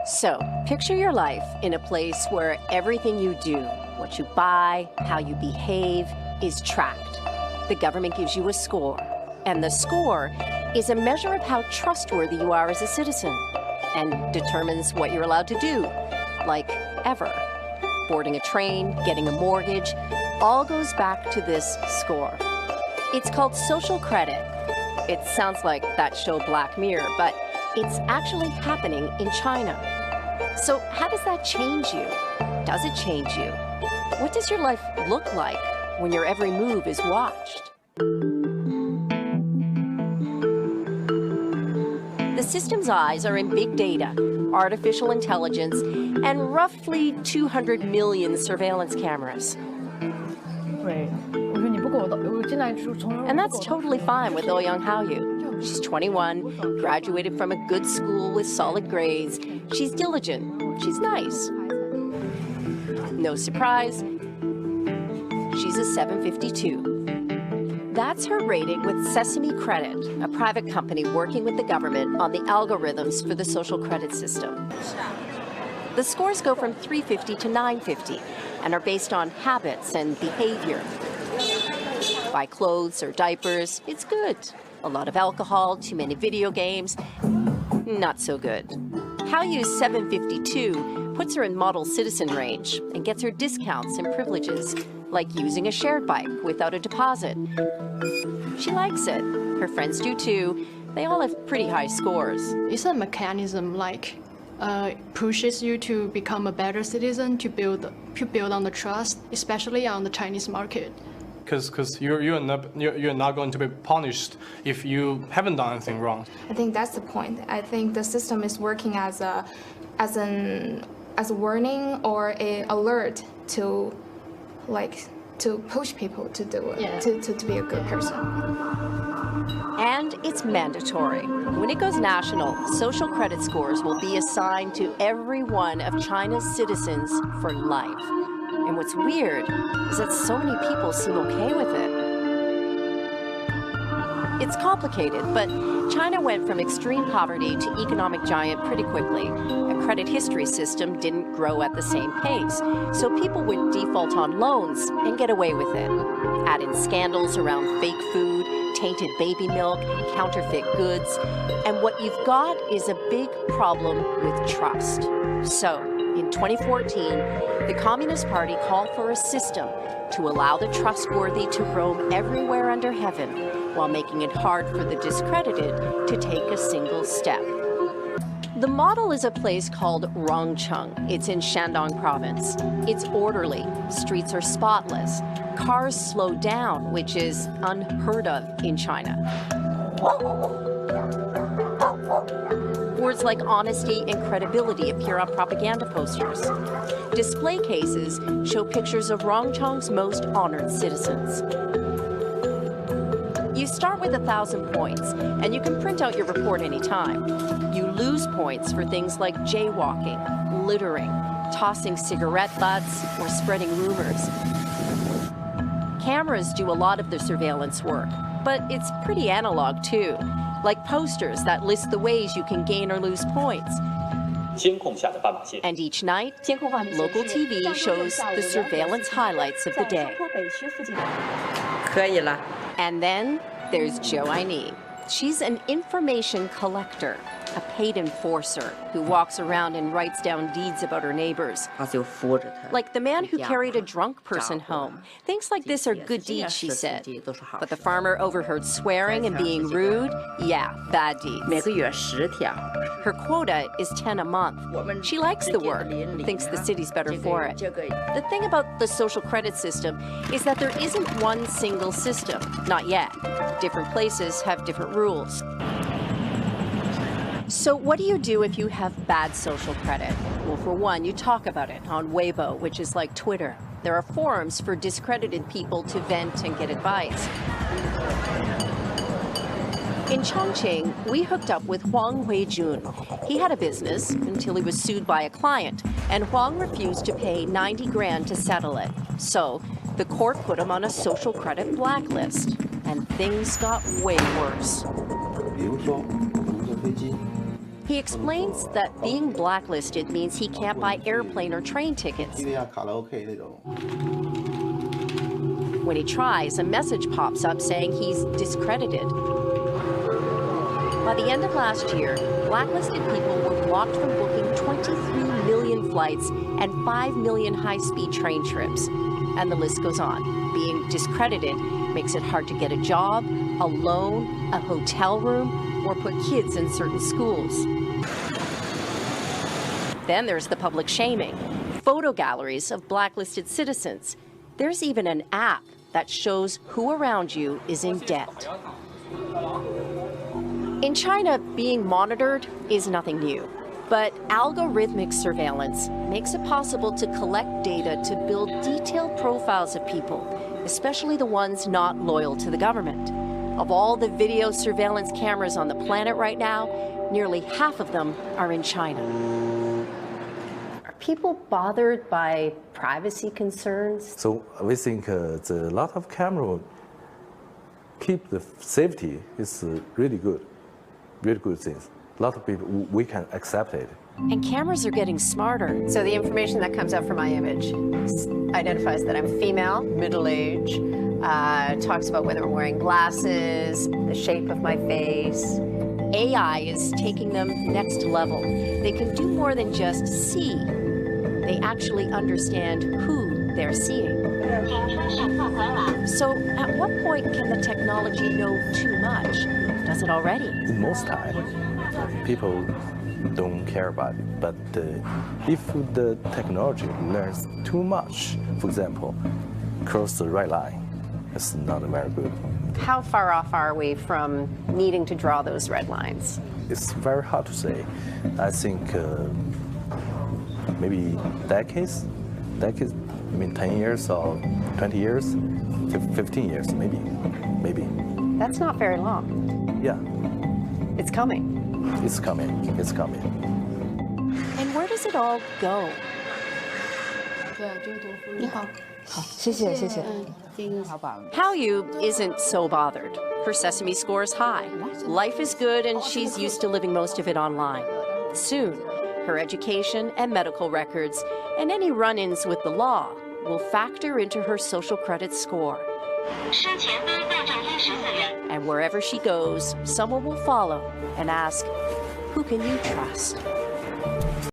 So, picture your life in a place where everything you do, what you buy, how you behave, is tracked. The government gives you a score, and the score is a measure of how trustworthy you are as a citizen and determines what you're allowed to do, like ever. Boarding a train, getting a mortgage, all goes back to this score. It's called social credit. It sounds like that show Black Mirror, but it's actually happening in China. So how does that change you? Does it change you? What does your life look like when your every move is watched? The system's eyes are in big data, artificial intelligence, and roughly 200 million surveillance cameras. And that's totally fine with Ouyang Haoyu. She's 21, graduated from a good school with solid grades. She's diligent. She's nice. No surprise, she's a 752. That's her rating with Sesame Credit, a private company working with the government on the algorithms for the social credit system. The scores go from 350 to 950 and are based on habits and behavior. Buy clothes or diapers, it's good. A lot of alcohol, too many video games, not so good. Haoyu's 752 puts her in model citizen range and gets her discounts and privileges, like using a shared bike without a deposit. She likes it. Her friends do too. They all have pretty high scores. It's a mechanism like pushes you to become a better citizen, to build on the trust, especially on the Chinese market. Because you're not going to be punished if you haven't done anything wrong. I think that's the point. I think the system is working as a warning or an alert to push people to do it, to be a good person. And it's mandatory. When it goes national, social credit scores will be assigned to every one of China's citizens for life. And what's weird is that so many people seem okay with it. It's complicated, but China went from extreme poverty to economic giant pretty quickly. A credit history system didn't grow at the same pace, so people would default on loans and get away with it. Add in scandals around fake food, tainted baby milk, counterfeit goods, and what you've got is a big problem with trust. So, in 2014, the Communist Party called for a system to allow the trustworthy to roam everywhere under heaven while making it hard for the discredited to take a single step. The model is a place called Rongcheng. It's in Shandong province. It's orderly, streets are spotless, cars slow down, which is unheard of in China. Words like honesty and credibility appear on propaganda posters. Display cases show pictures of Rongcheng's most honored citizens. You start with 1,000 points, and you can print out your report anytime. You lose points for things like jaywalking, littering, tossing cigarette butts, or spreading rumors. Cameras do a lot of the surveillance work, but it's pretty analog too, like posters that list the ways you can gain or lose points. And each night, local TV shows the surveillance highlights of the day. And then there's Zhou Aini. She's an information collector, a paid enforcer who walks around and writes down deeds about her neighbors. Like the man who carried a drunk person home. Things like this are good deeds, she said. But the farmer overheard swearing and being rude? Yeah, bad deeds. Her quota is 10 a month. She likes the work, thinks the city's better for it. The thing about the social credit system is that there isn't one single system, not yet. Different places have different rules. So what do you do if you have bad social credit? Well, for one, you talk about it on Weibo, which is like Twitter. There are forums for discredited people to vent and get advice. In Chongqing, we hooked up with Huang Huijun. He had a business until he was sued by a client, and Huang refused to pay 90 grand to settle it. So the court put him on a social credit blacklist, and things got way worse. He explains that being blacklisted means he can't buy airplane or train tickets. When he tries, a message pops up saying he's discredited. By the end of last year, blacklisted people were blocked from booking 23 million flights and 5 million high-speed train trips. And the list goes on. Being discredited makes it hard to get a job, a loan, a hotel room, or put kids in certain schools. Then there's the public shaming. Photo galleries of blacklisted citizens. There's even an app that shows who around you is in debt. In China, being monitored is nothing new. But algorithmic surveillance makes it possible to collect data to build detailed profiles of people, especially the ones not loyal to the government. Of all the video surveillance cameras on the planet right now, nearly half of them are in China. Are people bothered by privacy concerns? So we think a lot of camera keep the safety is really good things. A lot of people, we can accept it. And cameras are getting smarter. So the information that comes up from my image identifies that I'm female, middle-aged, talks about whether I'm wearing glasses, the shape of my face. AI is taking them next level. They can do more than just see. They actually understand who they're seeing. So at what point can the technology know too much? Does it already? In most time, people don't care about it. But if the technology learns too much, for example, cross the red line, it's not very good. How far off are we from needing to draw those red lines? It's very hard to say. I think maybe decades, I mean 10 years or 20 years, 15 years, maybe. That's not very long. Yeah. It's coming. It's coming. And where does it all go? Hao-yu isn't so bothered. Her Sesame score is high. Life is good, and she's used to living most of it online. Soon, her education and medical records and any run-ins with the law will factor into her social credit score. And wherever she goes, someone will follow and ask, who can you trust?